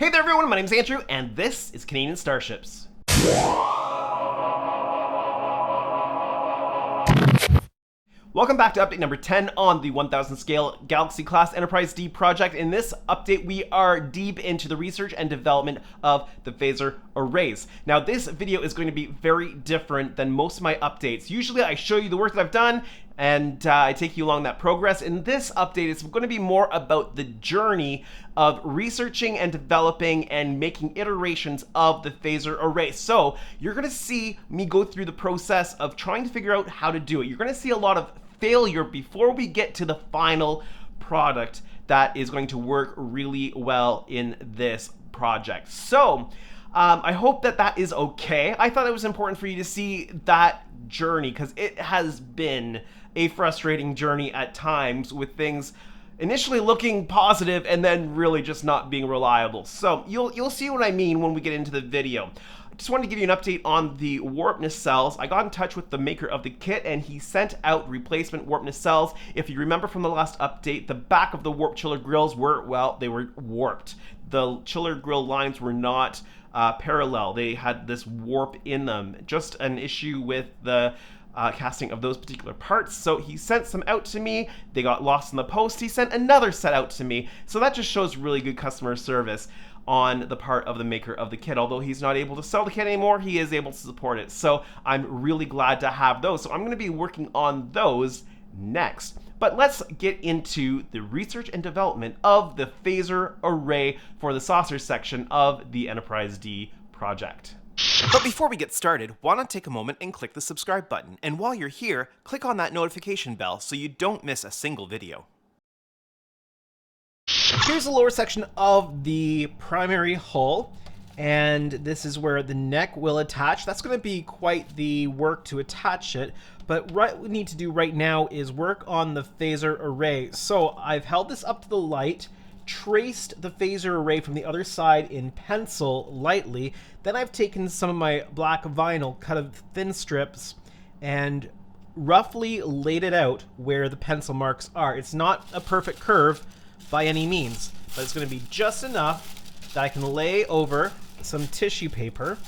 Hey there everyone, my name's Andrew, and this is Canadian Starships. Welcome back to update number 10 on the 1000 scale Galaxy class Enterprise D project. In this update, we are deep into the research and development of the Phasor Arrays. Now, this video is going to be very different than most of my updates. Usually I show you the work that I've done and I take you along that progress. In this update, it's going to be more about the journey of researching and developing and making iterations of the Phasor Array. So you're going to see me go through the process of trying to figure out how to do it. You're going to see a lot of failure before we get to the final product that is going to work really well in this project. So I hope that that is okay. I thought it was important for you to see that journey because it has been a frustrating journey at times with things initially looking positive and then really just not being reliable. So you'll see what I mean when we get into the video. I just wanted to give you an update on the warp nacelles. I got in touch with the maker of the kit and he sent out replacement warp nacelles. If you remember from the last update, the back of the warp chiller grills were, well, they were warped. The chiller grill lines were not parallel. They had this warp in them. Just an issue with the casting of those particular parts. So he sent some out to me. They got lost in the post. He sent another set out to me. So that just shows really good customer service on the part of the maker of the kit. Although he's not able to sell the kit anymore, he is able to support it. So I'm really glad to have those. So I'm going to be working on those next. But let's get into the research and development of the Phasor Array for the saucer section of the Enterprise D project. But before we get started, why not take a moment and click the subscribe button, and while you're here, click on that notification bell so you don't miss a single video. Here's the lower section of the primary hull, and this is where the neck will attach. That's going to be quite the work to attach it, but what we need to do right now is work on the Phasor Array. So I've held this up to the light, traced the Phasor Array from the other side in pencil lightly. Then I've taken some of my black vinyl, cut of thin strips, and roughly laid it out where the pencil marks are. It's not a perfect curve by any means, but it's going to be just enough that I can lay over some tissue paper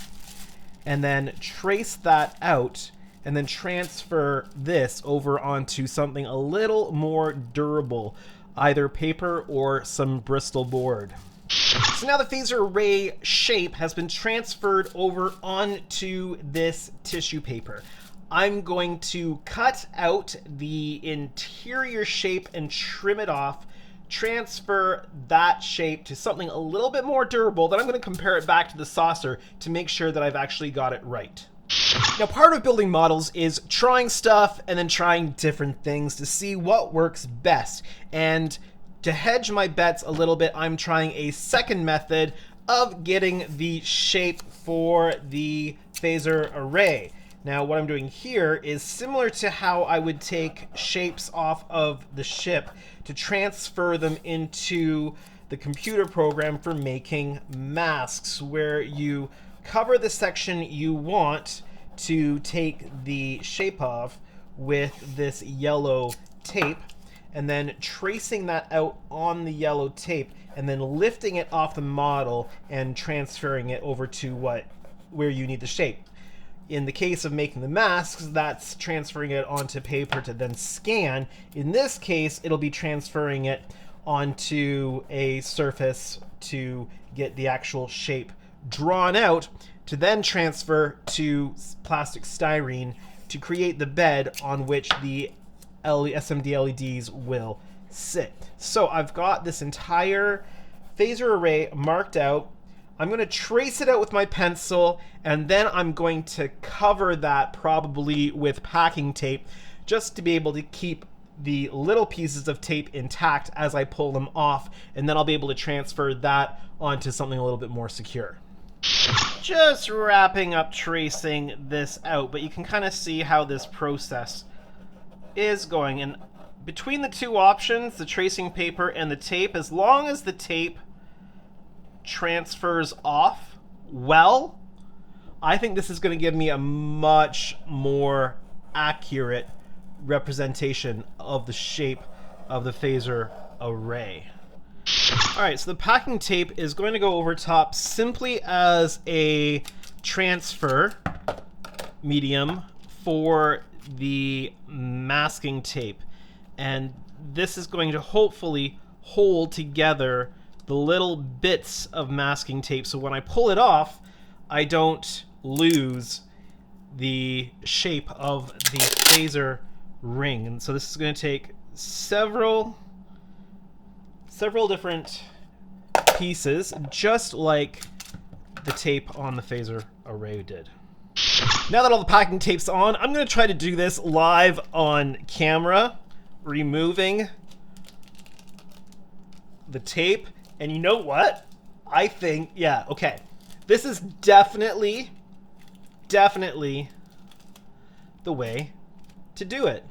and then trace that out and then transfer this over onto something a little more durable, either paper or some Bristol board. So now the Phasor Array shape has been transferred over onto this tissue paper. I'm going to cut out the interior shape and trim it off, transfer that shape to something a little bit more durable. Then I'm going to compare it back to the saucer to make sure that I've actually got it right. Now, part of building models is trying stuff and then trying different things to see what works best. And to hedge my bets a little bit, I'm trying a second method of getting the shape for the Phasor Array. Now, what I'm doing here is similar to how I would take shapes off of the ship to transfer them into the computer program for making masks, where you cover the section you want to take the shape of with this yellow tape, and then tracing that out on the yellow tape, and then lifting it off the model and transferring it over to where you need the shape. In the case of making the masks, that's transferring it onto paper to then scan. In this case, it'll be transferring it onto a surface to get the actual shape drawn out, to then transfer to plastic styrene to create the bed on which the SMD LEDs will sit. So I've got this entire Phasor Array marked out. I'm going to trace it out with my pencil, and then I'm going to cover that probably with packing tape just to be able to keep the little pieces of tape intact as I pull them off, and then I'll be able to transfer that onto something a little bit more secure. Just wrapping up tracing this out, but you can kind of see how this process is going. And between the two options, the tracing paper and the tape, as long as the tape transfers off well, I think this is going to give me a much more accurate representation of the shape of the Phasor Array. All right, so the packing tape is going to go over top simply as a transfer medium for the masking tape. And this is going to hopefully hold together the little bits of masking tape, so when I pull it off, I don't lose the shape of the Phasor ring. And so this is going to take several different pieces, just like the tape on the Phasor Array did. Now that all the packing tape's on, I'm going to try to do this live on camera, removing the tape. And you know what? I think, yeah, okay. This is definitely the way to do it.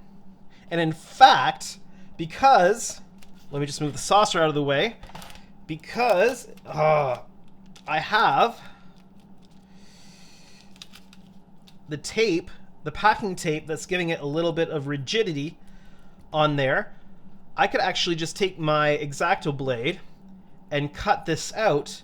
And in fact, because, let me just move the saucer out of the way, because I have the tape, the packing tape that's giving it a little bit of rigidity on there, I could actually just take my X-Acto blade and cut this out.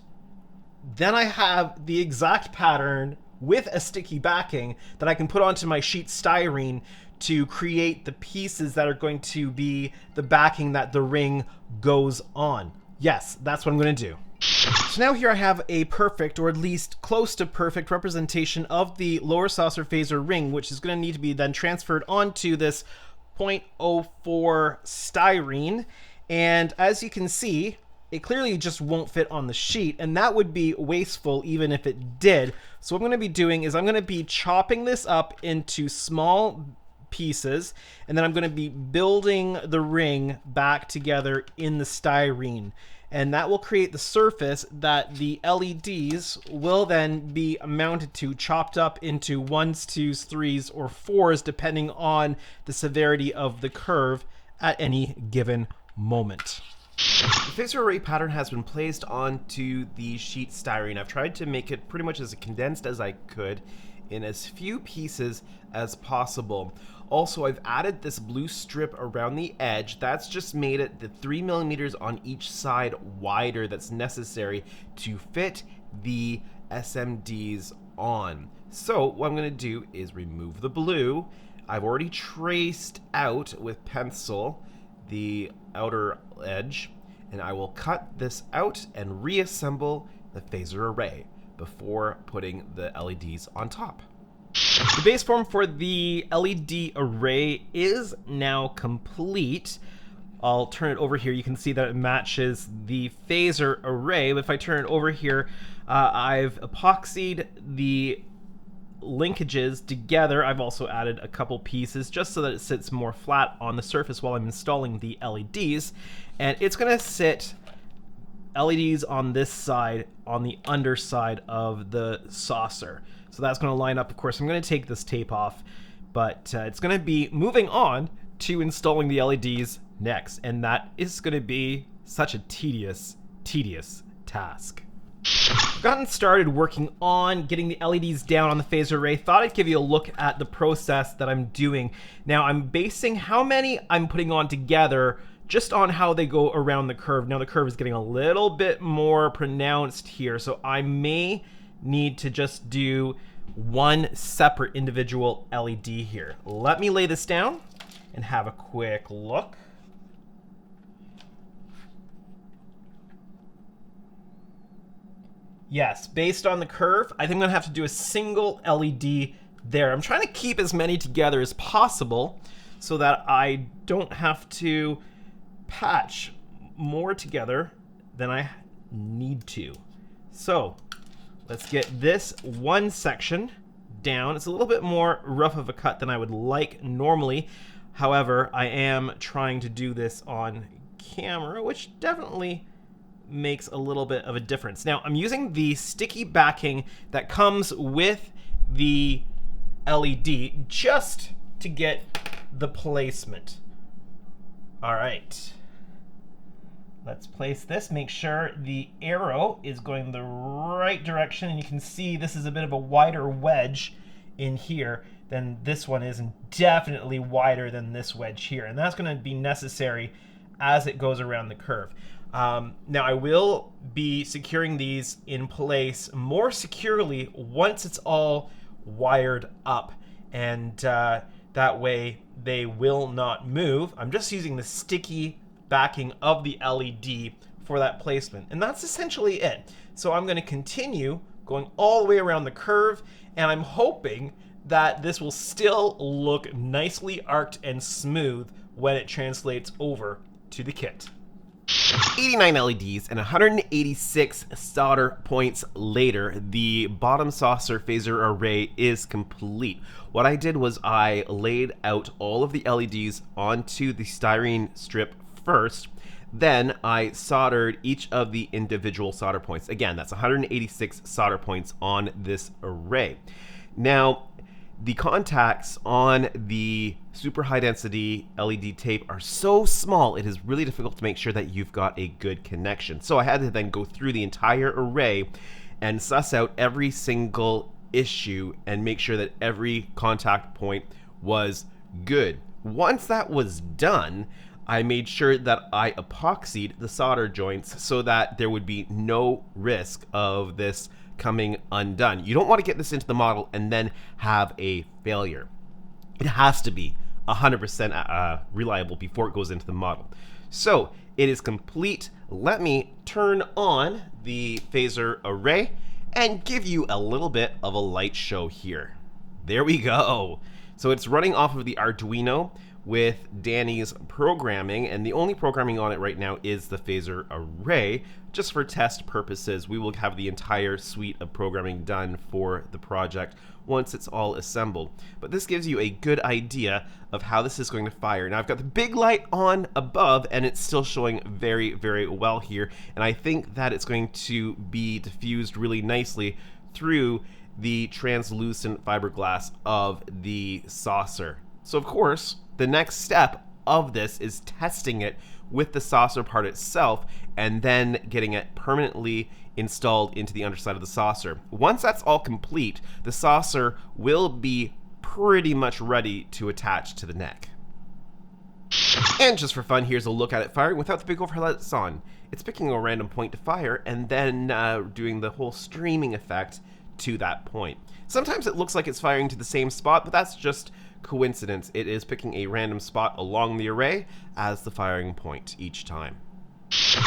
Then I have the exact pattern with a sticky backing that I can put onto my sheet styrene to create the pieces that are going to be the backing that the ring goes on. Yes, that's what I'm going to do. So now here I have a perfect, or at least close to perfect, representation of the lower saucer Phasor ring, which is going to need to be then transferred onto this 0.04 styrene. And as you can see, it clearly just won't fit on the sheet, and that would be wasteful even if it did. So what I'm going to be doing is I'm going to be chopping this up into small pieces, and then I'm going to be building the ring back together in the styrene. And that will create the surface that the LEDs will then be mounted to, chopped up into 1s, 2s, 3s, or 4s, depending on the severity of the curve at any given moment. The Phasor Array pattern has been placed onto the sheet styrene. I've tried to make it pretty much as condensed as I could in as few pieces as possible. Also, I've added this blue strip around the edge. That's just made it the 3mm on each side wider that's necessary to fit the SMDs on. So what I'm going to do is remove the blue. I've already traced out with pencil the outer edge, and I will cut this out and reassemble the Phasor Array before putting the LEDs on top. The base form for the LED array is now complete. I'll turn it over here. You can see that it matches the Phasor Array. If I turn it over here, I've epoxied the linkages together. I've also added a couple pieces just so that it sits more flat on the surface while I'm installing the LEDs. And it's going to sit LEDs on this side, on the underside of the saucer. So that's going to line up. Of course, I'm going to take this tape off, but it's going to be moving on to installing the LEDs next. And that is going to be such a tedious task. I've gotten started working on getting the LEDs down on the Phasor Array. Thought I'd give you a look at the process that I'm doing. Now I'm basing how many I'm putting on together just on how they go around the curve. Now the curve is getting a little bit more pronounced here, so I may need to just do one separate individual LED here. Let me lay this down and have a quick look. Yes, based on the curve, I think I'm gonna have to do a single LED there. I'm trying to keep as many together as possible so that I don't have to patch more together than I need to. So let's get this one section down. It's a little bit more rough of a cut than I would like normally. However, I am trying to do this on camera, which definitely makes a little bit of a difference. Now, I'm using the sticky backing that comes with the LED just to get the placement. All right. Let's place this, make sure the arrow is going the right direction, and you can see this is a bit of a wider wedge in here than this one is, and definitely wider than this wedge here, and that's going to be necessary as it goes around the curve. Now I will be securing these in place more securely once it's all wired up, and that way they will not move. I'm just using the sticky backing of the LED for that placement, and that's essentially it. So I'm going to continue going all the way around the curve, and I'm hoping that this will still look nicely arced and smooth when it translates over to the kit. 89 LEDs and 186 solder points later, the bottom saucer Phasor Array is complete. What I did was I laid out all of the LEDs onto the styrene strip first, then I soldered each of the individual solder points. Again, that's 186 solder points on this array. Now, the contacts on the super high density LED tape are so small, it is really difficult to make sure that you've got a good connection. So I had to then go through the entire array and suss out every single issue and make sure that every contact point was good. Once that was done, I made sure that I epoxied the solder joints so that there would be no risk of this coming undone. You don't want to get this into the model and then have a failure. It has to be 100% reliable before it goes into the model. So it is complete. Let me turn on the Phasor Array and give you a little bit of a light show here. There we go. So it's running off of the Arduino with Danny's programming, and the only programming on it right now is the Phasor Array. Just for test purposes, we will have the entire suite of programming done for the project once it's all assembled. But this gives you a good idea of how this is going to fire. Now I've got the big light on above, and it's still showing very, very well here, and I think that it's going to be diffused really nicely through the translucent fiberglass of the saucer. So of course, the next step of this is testing it with the saucer part itself and then getting it permanently installed into the underside of the saucer. Once that's all complete, the saucer will be pretty much ready to attach to the neck. And just for fun, here's a look at it firing without the big overhead lights on. It's picking a random point to fire and then doing the whole streaming effect to that point. Sometimes it looks like it's firing to the same spot, but that's just coincidence. It is picking a random spot along the array as the firing point each time.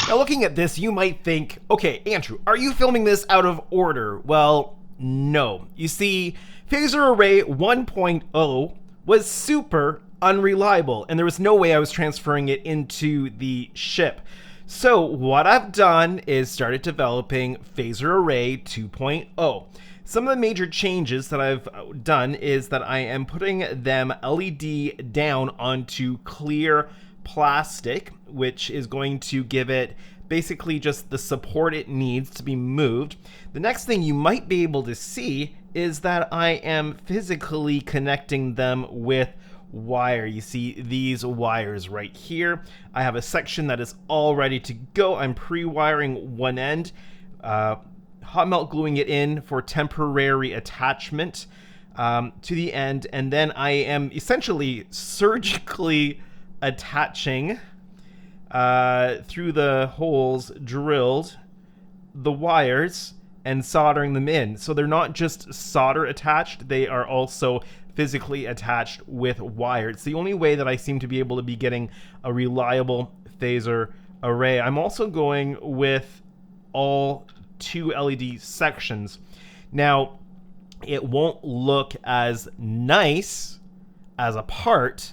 Now looking at this, you might think, okay, Andrew, are you filming this out of order? Well, no. You see, Phasor Array 1.0 was super unreliable, and there was no way I was transferring it into the ship. So what I've done is started developing Phasor Array 2.0. Some of the major changes that I've done is that I am putting them LED down onto clear plastic, which is going to give it basically just the support it needs to be moved. The next thing you might be able to see is that I am physically connecting them with wire. You see these wires right here. I have a section that is all ready to go. I'm pre-wiring one end, hot melt gluing it in for temporary attachment to the end, and then I am essentially surgically attaching through the holes drilled the wires and soldering them in. So they're not just solder attached, they are also physically attached with wire. It's the only way that I seem to be able to be getting a reliable Phasor Array. I'm also going with all 2 LED sections. Now, it won't look as nice as a part,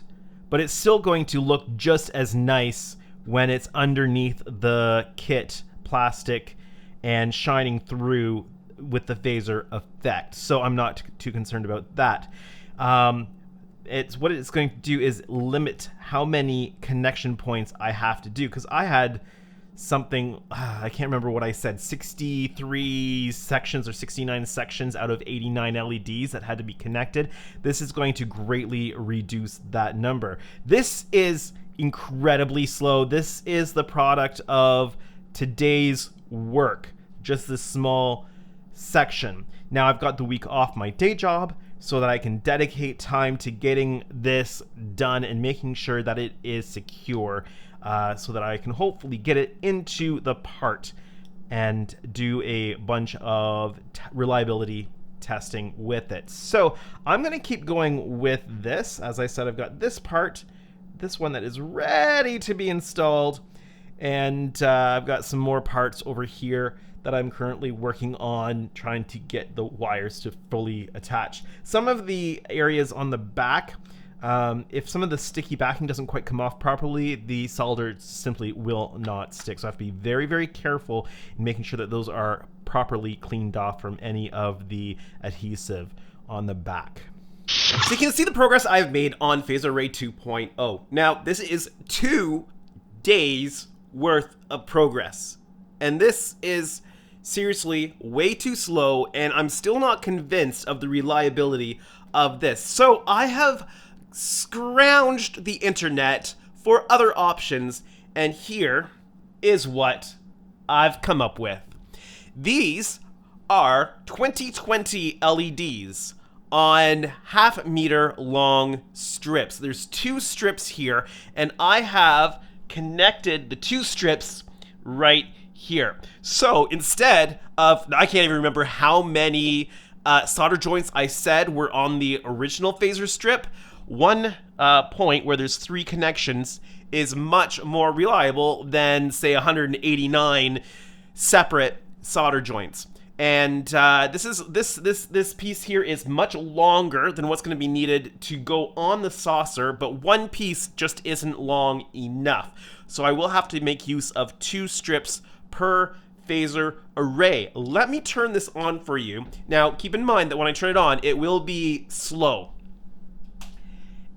but it's still going to look just as nice when it's underneath the kit plastic and shining through with the Phasor effect. So I'm not too concerned about that. What it's going to do is limit how many connection points I have to do, because I had something, I can't remember what I said, 63 sections or 69 sections out of 89 LEDs that had to be connected. This is going to greatly reduce that number. This is incredibly slow. This is the product of today's work, just this small section. Now I've got the week off my day job so that I can dedicate time to getting this done and making sure that it is secure. so that I can hopefully get it into the part and do a bunch of reliability testing with it. So I'm going to keep going with this. As I said, I've got this part, this one that is ready to be installed, and I've got some more parts over here that I'm currently working on trying to get the wires to fully attach. Some of the areas on the back, if some of the sticky backing doesn't quite come off properly, the solder simply will not stick. So I have to be very, very careful in making sure that those are properly cleaned off from any of the adhesive on the back. So you can see the progress I've made on Phasor Array 2.0. Now, this is 2 days worth of progress. And this is seriously way too slow, and I'm still not convinced of the reliability of this. So I have scrounged the internet for other options, and here is what I've come up with. These are 2020 LEDs on 1/2 meter long strips. There's 2 strips here, and I have connected the 2 strips right here. So instead of, I can't even remember how many solder joints I said were on the original Phasor strip. One point where there's 3 connections is much more reliable than, say, 189 separate solder joints. And this piece here is much longer than what's going to be needed to go on the saucer, but one piece just isn't long enough. So I will have to make use of 2 strips per Phasor Array. Let me turn this on for you. Now, keep in mind that when I turn it on, it will be slow.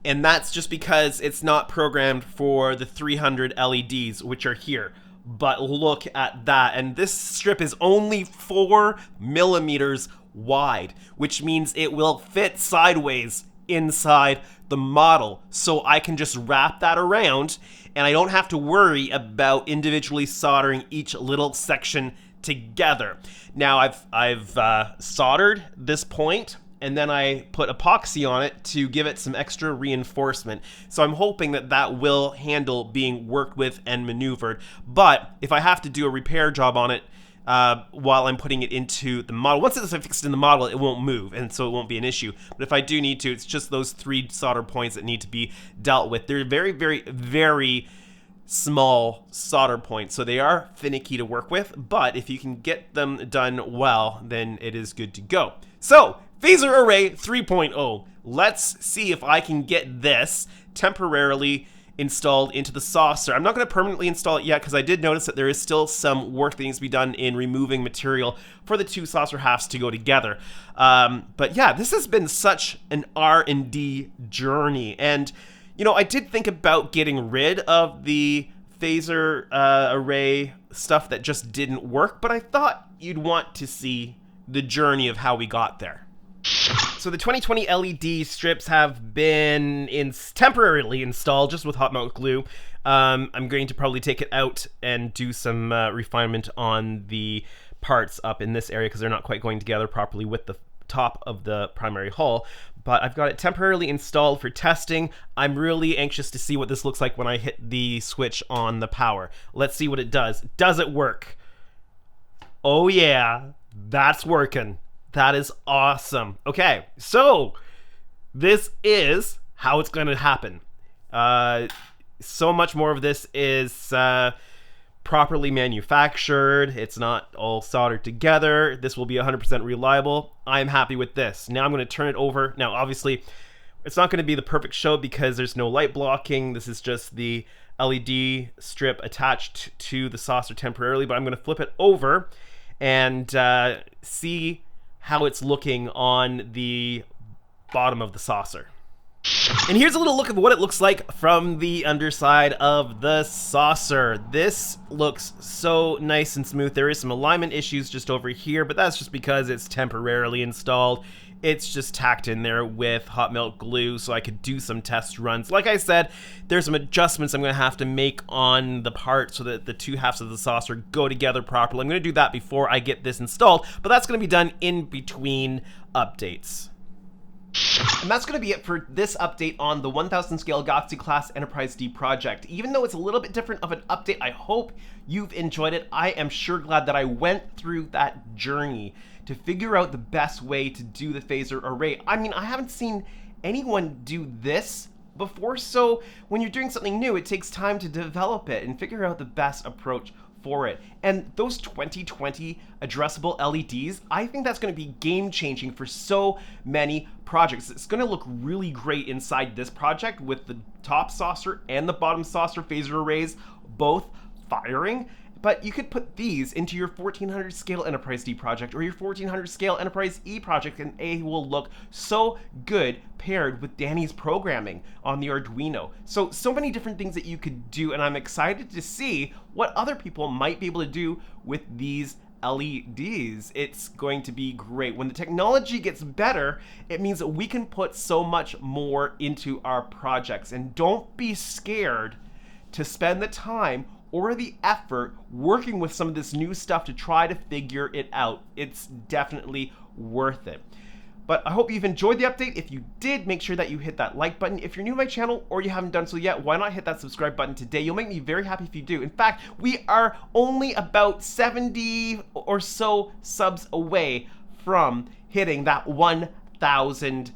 And that's just because it's not programmed for the 300 LEDs, which are here. But look at that. And this strip is only 4 millimeters wide, which means it will fit sideways inside the model. So I can just wrap that around, and I don't have to worry about individually soldering each little section together. Now I've soldered this point, and then I put epoxy on it to give it some extra reinforcement. So I'm hoping that that will handle being worked with and maneuvered. But if I have to do a repair job on it while I'm putting it into the model, once it's fixed in the model, it won't move, and so it won't be an issue. But if I do need to, it's just those 3 solder points that need to be dealt with. They're very, very, very small solder points, so they are finicky to work with, but if you can get them done well, then it is good to go. So, Phasor Array 3.0. Let's see if I can get this temporarily installed into the saucer. I'm not going to permanently install it yet because I did notice that there is still some work that needs to be done in removing material for the 2 saucer halves to go together. But yeah, this has been such an R&D journey, and you know, I did think about getting rid of the Phasor Array stuff that just didn't work, but I thought you'd want to see the journey of how we got there. So the 2020 LED strips have been temporarily installed just with hot melt glue. I'm going to probably take it out and do some refinement on the parts up in this area because they're not quite going together properly with the top of the primary hull. But I've got it temporarily installed for testing. I'm really anxious to see what this looks like when I hit the switch on the power. Let's see what it does. Does it work? Oh yeah, that's working. That is awesome. Okay, so this is how it's going to happen. So much more of this is properly manufactured. It's not all soldered together. This will be 100% reliable. I'm happy with this. Now I'm going to turn it over. Now, obviously, it's not going to be the perfect show because there's no light blocking. This is just the LED strip attached to the saucer temporarily, but I'm going to flip it over and see how it's looking on the bottom of the saucer. And here's a little look at what it looks like from the underside of the saucer. This looks so nice and smooth. There is some alignment issues just over here, but that's just because it's temporarily installed. It's just tacked in there with hot melt glue so I could do some test runs. Like I said, there's some adjustments I'm going to have to make on the part so that the 2 halves of the saucer go together properly. I'm going to do that before I get this installed, but that's going to be done in between updates. And that's going to be it for this update on the 1000 scale Galaxy class Enterprise D project. Even though it's a little bit different of an update, I hope you've enjoyed it. I am sure glad that I went through that journey to figure out the best way to do the Phasor Array. I mean, I haven't seen anyone do this before, so when you're doing something new, it takes time to develop it and figure out the best approach for it. And those 2020 addressable LEDs, I think that's going to be game changing for so many projects. It's going to look really great inside this project with the top saucer and the bottom saucer Phasor arrays both firing. But you could put these into your 1400 scale Enterprise D project or your 1400 scale Enterprise E project, and they will look so good paired with Danny's programming on the Arduino. So many different things that you could do, and I'm excited to see what other people might be able to do with these LEDs. It's going to be great. When the technology gets better, it means that we can put so much more into our projects. And don't be scared to spend the time or the effort working with some of this new stuff to try to figure it out. It's definitely worth it. But I hope you've enjoyed the update. If you did, make sure that you hit that like button. If you're new to my channel or you haven't done so yet, why not hit that subscribe button today? You'll make me very happy if you do. In fact, we are only about 70 or so subs away from hitting that 1,000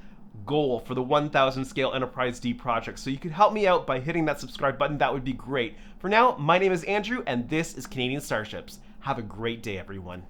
goal for the 1000 scale Enterprise D project. So you could help me out by hitting that subscribe button. That would be great. For now, my name is Andrew, and this is Canadian Starships. Have a great day, everyone.